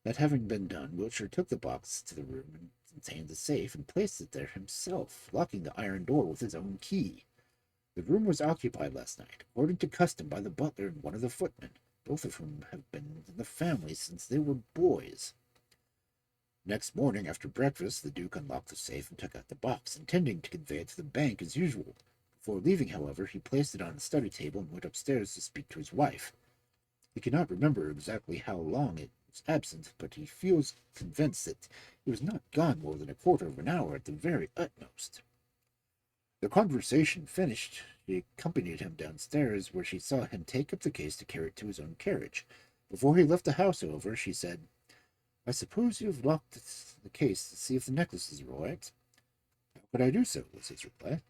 That having been done, Wiltshire took the box to the room and contained the safe, and placed it there himself, locking the iron door with his own key. The room was occupied last night, according to custom, by the butler and one of the footmen, both of whom have been in the family since they were boys. Next morning, after breakfast, the Duke unlocked the safe and took out the box, intending to convey it to the bank as usual. Before leaving, however, he placed it on the study table and went upstairs to speak to his wife. He cannot remember exactly how long it was absent, but he feels convinced that it was not gone more than a quarter of an hour at the very utmost. The conversation finished, she accompanied him downstairs, where she saw him take up the case to carry it to his own carriage. Before he left the house, however, she said, I suppose you have locked the case to see if the necklace is all right. How could I do so? Was his reply.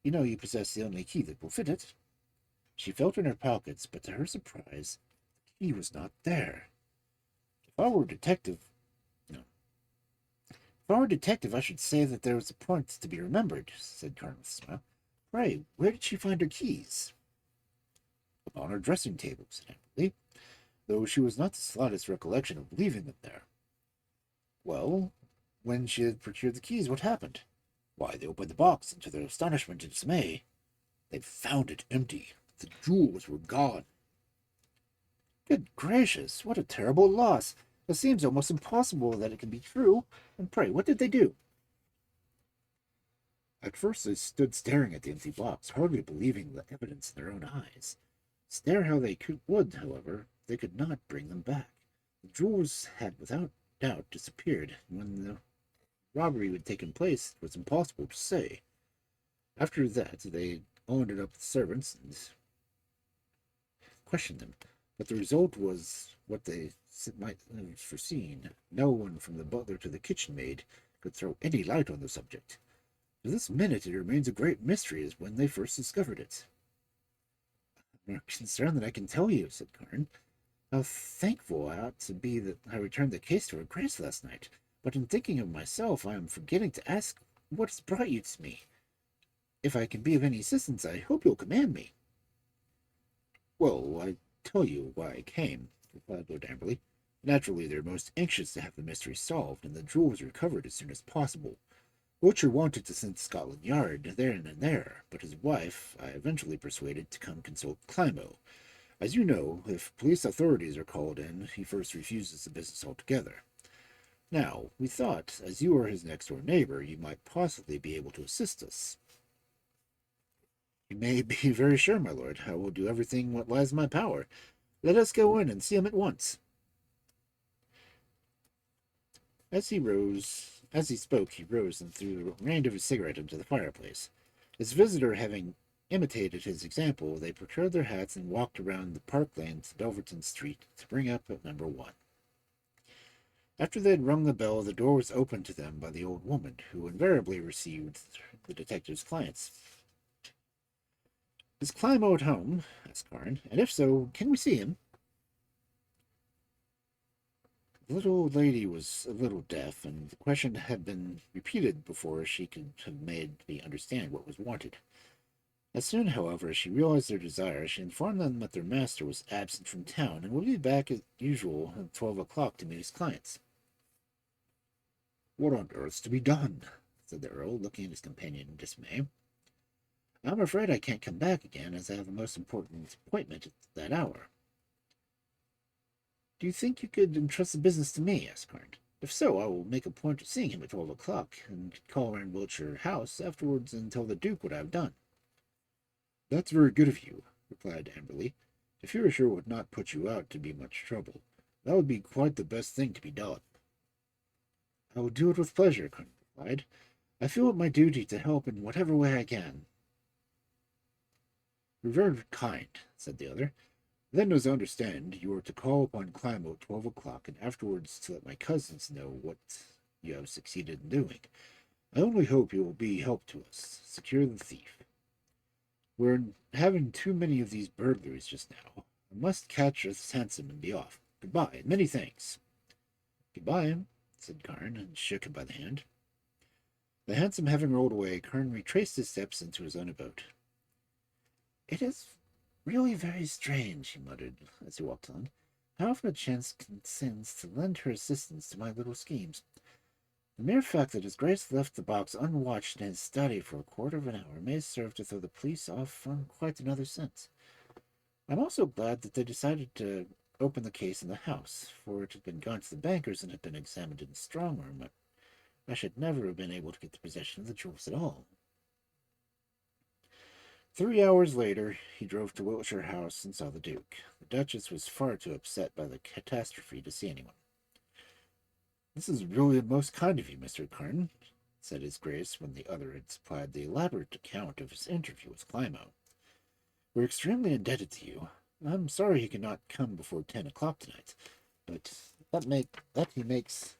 You know you possess the only key that will fit it. She felt in her pockets, but to her surprise, the key was not there. If I were a detective, no. If I were a detective, I should say that there was a point to be remembered, said Carne with a smile. Pray, where did she find her keys? Upon her dressing table, said Emily, though she was not the slightest recollection of leaving them there. Well, when she had procured the keys, what happened? Why, they opened the box, and to their astonishment and dismay, they found it empty. The jewels were gone. Good gracious, what a terrible loss! It seems almost impossible that it can be true. And pray, what did they do? At first they stood staring at the empty box, hardly believing the evidence in their own eyes. Stare how they would, however, they could not bring them back. The jewels had without doubt disappeared, and when the robbery had taken place it was impossible to say. After that they all ended up with servants and questioned them, but the result was what they might have foreseen. No one from the butler to the kitchen maid could throw any light on the subject. To this minute it remains a great mystery as when they first discovered it. "I'm more concerned than I can tell you," said Carne. "How thankful I ought to be that I returned the case to her grace last night. But in thinking of myself, I am forgetting to ask what has brought you to me. If I can be of any assistance, I hope you'll command me." "Well, I tell you why I came," replied Lord Amberley. "Naturally, they're most anxious to have the mystery solved, and the jewels recovered as soon as possible. Wiltshire wanted to send to Scotland Yard then and there, but his wife I eventually persuaded to come consult Klimo. As you know, if police authorities are called in, he first refuses the business altogether. Now, we thought, as you are his next-door neighbor, you might possibly be able to assist us." "You may be very sure, my lord. I will do everything what lies in my power. Let us go in and see him at once." As he spoke, he rose and threw the remainder of his cigarette into the fireplace. His visitor having imitated his example, they procured their hats and walked around the park lane to Belverton Street to bring up at number 1. After they had rung the bell, the door was opened to them by the old woman, who invariably received the detective's clients. "Is Klimo at home?" asked Carne, "and if so, can we see him?" The little old lady was a little deaf, and the question had been repeated before she could have made me understand what was wanted. As soon, however, as she realized their desire, she informed them that their master was absent from town and would be back as usual at 12 o'clock to meet his clients. "What on earth's to be done?" said the Earl, looking at his companion in dismay. "I'm afraid I can't come back again, as I have a most important appointment at that hour." "Do you think you could entrust the business to me?" asked Carne. "If so, I will make a point of seeing him at 12 o'clock, and call around Wiltshire House afterwards and tell the Duke what I have done." "That's very good of you," replied Amberley. "I fear sure would not put you out to be much trouble. That would be quite the best thing to be done." "I will do it with pleasure," Carne replied. "I feel it my duty to help in whatever way I can." "You're very kind," said the other. "Then, as I understand, you are to call upon Klimo at 12 o'clock, and afterwards to let my cousins know what you have succeeded in doing. I only hope you will be help to us. Secure the thief. We're having too many of these burglaries just now. I must catch this hansom and be off. Goodbye, and many thanks." "Goodbye," said Carne, and shook him by the hand. The hansom having rolled away, Carne retraced his steps into his own abode. "It is really very strange," he muttered as he walked on. "How often a chance consents to lend her assistance to my little schemes. The mere fact that his Grace left the box unwatched in his study for a quarter of an hour may serve to throw the police off on quite another scent. I'm also glad that they decided to open the case in the house, for it had been gone to the bankers and had been examined in the strong room. I should never have been able to get the possession of the jewels at all." 3 hours later, he drove to Wiltshire House and saw the Duke. The Duchess was far too upset by the catastrophe to see anyone. "This is really most kind of you, Mr. Carne," said his Grace when the other had supplied the elaborate account of his interview with Klimo. "We're extremely indebted to you. I'm sorry he cannot come before 10 o'clock tonight, but that he makes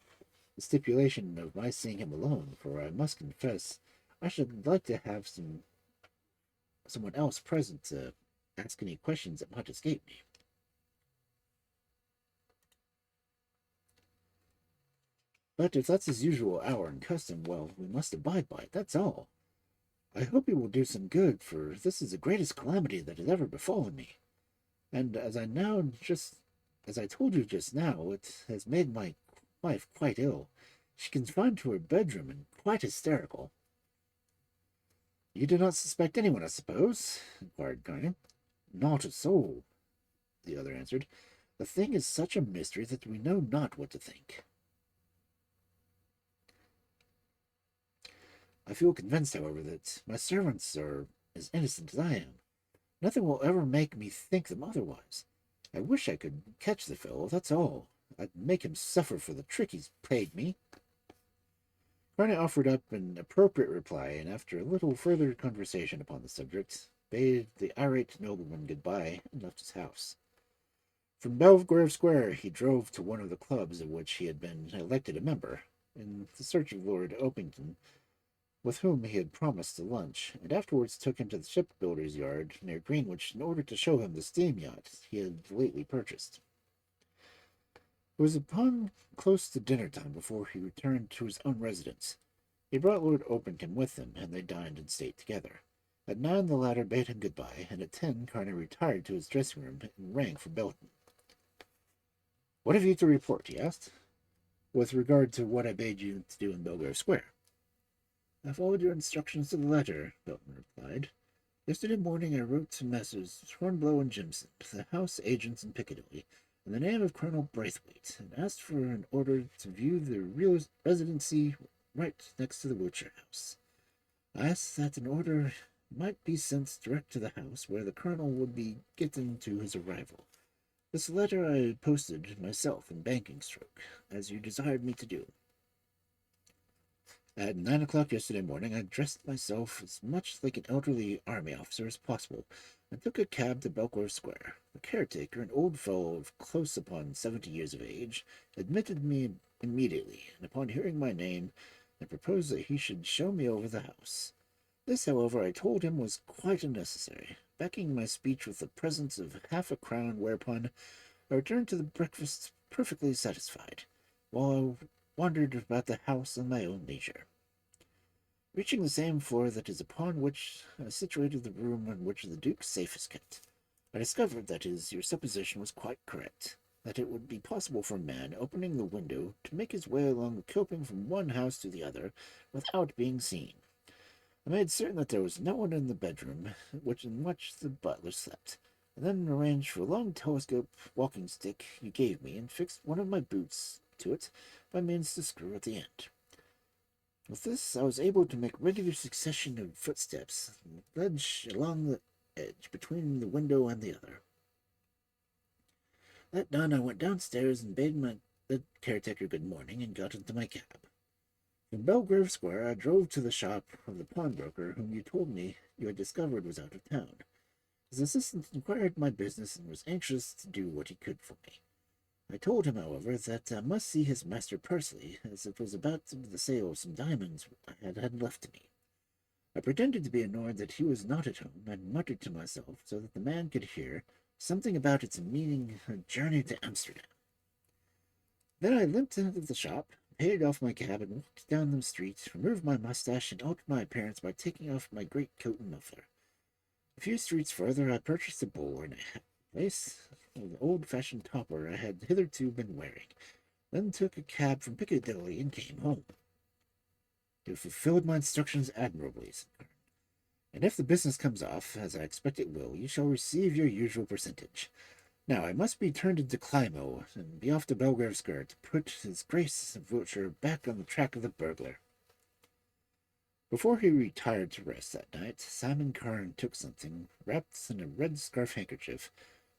the stipulation of my seeing him alone, for I must confess I should like to have someone else present to ask any questions that might escape me." "But if that's his usual hour and custom, well, we must abide by it, that's all. I hope he will do some good, for this is the greatest calamity that has ever befallen me. And as I told you just now, it has made my wife quite ill. She's confined to her bedroom and quite hysterical." "You do not suspect anyone, I suppose?" inquired Carne. "Not a soul," the other answered. The thing is such a mystery that we know not what to think. I feel convinced, however, that my servants are as innocent as I am. Nothing will ever make me think them otherwise. I wish I could catch the fellow, that's all. I'd make him suffer for the trick he's played me. Carne offered up an appropriate reply, and after a little further conversation upon the subject, bade the irate nobleman good-bye and left his house. From Belgrave Square he drove to one of the clubs of which he had been elected a member, in the search of Lord Opington, with whom he had promised to lunch, and afterwards took him to the shipbuilder's yard near Greenwich in order to show him the steam yacht he had lately purchased. It was upon close to dinner time before he returned to his own residence. He brought Lord Opington with him, and they dined in state together. At 9 the latter bade him good-bye, and at 10 Carne retired to his dressing-room and rang for Belton. "What have you to report?" he asked. "With regard to what I bade you to do in Belgrave Square." "I followed your instructions to the letter," Belton replied. "Yesterday morning I wrote to Messrs. Hornblow and Jimson, the house agents in Piccadilly, in the name of Colonel Braithwaite, and asked for an order to view the real residency right next to the Wiltshire house. I asked that an order might be sent direct to the house, where the colonel would be getting to his arrival. This letter I posted myself in banking stroke, as you desired me to do. At 9 o'clock yesterday morning I dressed myself as much like an elderly army officer as possible, and took a cab to Belgrave Square. The caretaker, an old fellow of close upon 70 years of age, admitted me immediately, and upon hearing my name, and proposed that he should show me over the house. This, however, I told him was quite unnecessary, backing my speech with the presence of half-a-crown, whereupon I returned to the breakfast perfectly satisfied, while I wandered about the house in my own leisure. Reaching the same floor that is upon which situated the room in which the Duke's safe is kept, I discovered that your supposition was quite correct, that it would be possible for a man, opening the window, to make his way along the coping from one house to the other without being seen. I made certain that there was no one in the bedroom in which the butler slept, and then arranged for a long telescope walking stick you gave me, and fixed one of my boots to it by means of a screw at the end. With this I was able to make regular succession of footsteps, ledge along the edge between the window and the other. That done, I went downstairs and bade the caretaker good morning, and got into my cab. From Belgrave Square I drove to the shop of the pawnbroker whom you told me you had discovered was out of town. His assistant inquired my business and was anxious to do what he could for me. I told him, however, that I must see his master personally, as it was about the sale of some diamonds I had left to me. I pretended to be annoyed that he was not at home, and muttered to myself, so that the man could hear, something about its meaning a journey to Amsterdam. Then I limped into the shop, paid off my cab, and walked down the street, removed my mustache, and altered my appearance by taking off my great coat and muffler. A few streets further I purchased a bowler and a hat place of the old-fashioned topper I had hitherto been wearing, then took a cab from Piccadilly and came home. You have fulfilled my instructions admirably, said Carne, and if the business comes off, as I expect it will, you shall receive your usual percentage. Now I must be turned into Klimo, and be off to Belgrave Square to put his Grace of Wiltshire back on the track of the burglar. Before he retired to rest that night, Simon Carne took something, wrapped in a red scarf handkerchief,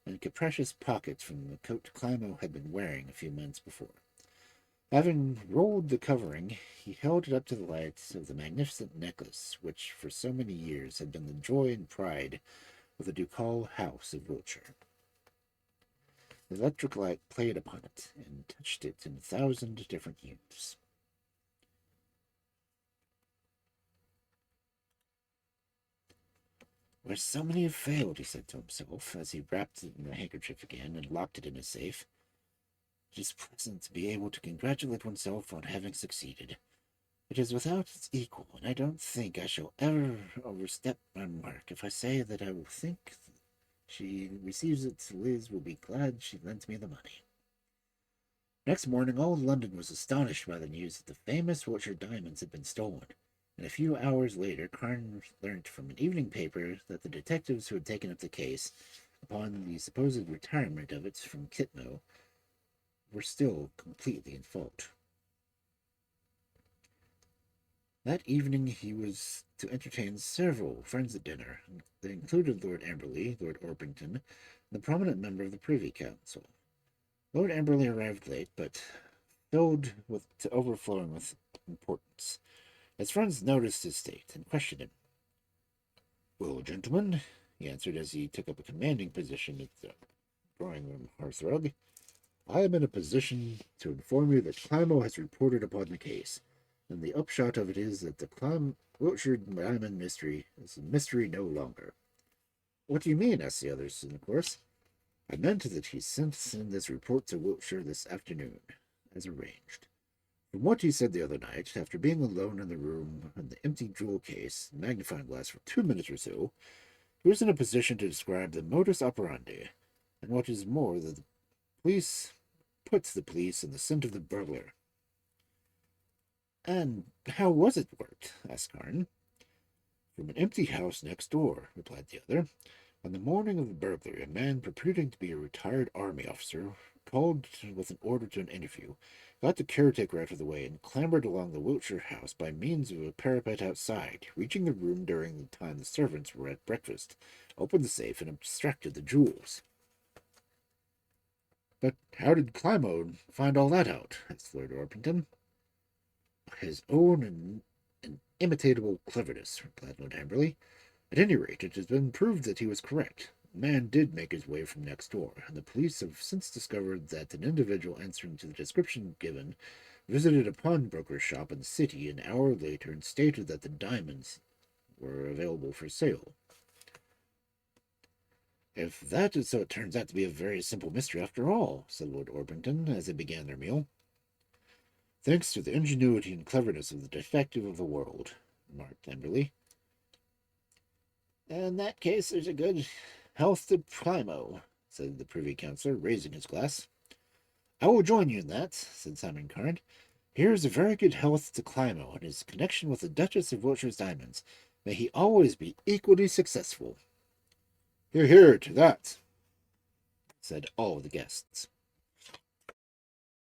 and capacious pockets from the coat Klimo had been wearing a few months before. Having rolled the covering, he held it up to the light of the magnificent necklace which for so many years had been the joy and pride of the ducal house of Wiltshire. The electric light played upon it, and touched it in 1,000 different hues. "Where so many have failed," he said to himself, as he wrapped it in the handkerchief again and locked it in his safe. "It is pleasant to be able to congratulate oneself on having succeeded. It is without its equal, and I don't think I shall ever overstep my mark if I say that I will think she receives it. Liz will be glad she lent me the money." Next morning all London was astonished by the news that the famous Wiltshire diamonds had been stolen, and a few hours later Carne learnt from an evening paper that the detectives who had taken up the case upon the supposed retirement of it from Klimo, were still completely in fault. That evening he was to entertain several friends at dinner. They included Lord Amberley, Lord Orpington, and the prominent member of the Privy Council. Lord Amberley arrived late, but filled to overflowing with importance. His friends noticed his state and questioned him. "Well, gentlemen," he answered as he took up a commanding position at the drawing-room hearthrug, "I am in a position to inform you that Klimo has reported upon the case, and the upshot of it is that the Wiltshire diamond mystery is a mystery no longer." "What do you mean?" asked the others in chorus. "I meant that he sent in this report to Wiltshire this afternoon, as arranged. From what he said the other night, after being alone in the room in the empty jewel case, magnifying glass for 2 minutes or so, he was in a position to describe the modus operandi, and what is more, the police puts the police in the scent of the burglar." "And how was it worked?" asked Carne. "From an empty house next door," replied the other. "On the morning of the burglary, a man purporting to be a retired army officer called with an order to an interview, got the caretaker out of the way, and clambered along the Wiltshire house by means of a parapet outside, reaching the room during the time the servants were at breakfast, opened the safe, and abstracted the jewels." "But how did Klimo find all that out?" asked Lord Orpington. "His own inimitable cleverness," replied Lord Amberley. "At any rate, it has been proved that he was correct. The man did make his way from next door, and the police have since discovered that an individual answering to the description given visited a pawnbroker's shop in the city an hour later and stated that the diamonds were available for sale." "If that is so, it turns out to be a very simple mystery after all," said Lord Orpington as they began their meal. "Thanks to the ingenuity and cleverness of the detective of the world," remarked Amberley. "In that case, there's a good health to Klimo," said the Privy Councillor, raising his glass. "I will join you in that," said Simon Carne. "Here's a very good health to Klimo and his connection with the Duchess of Wiltshire's diamonds. May he always be equally successful." "Hear, hear to that," said all the guests.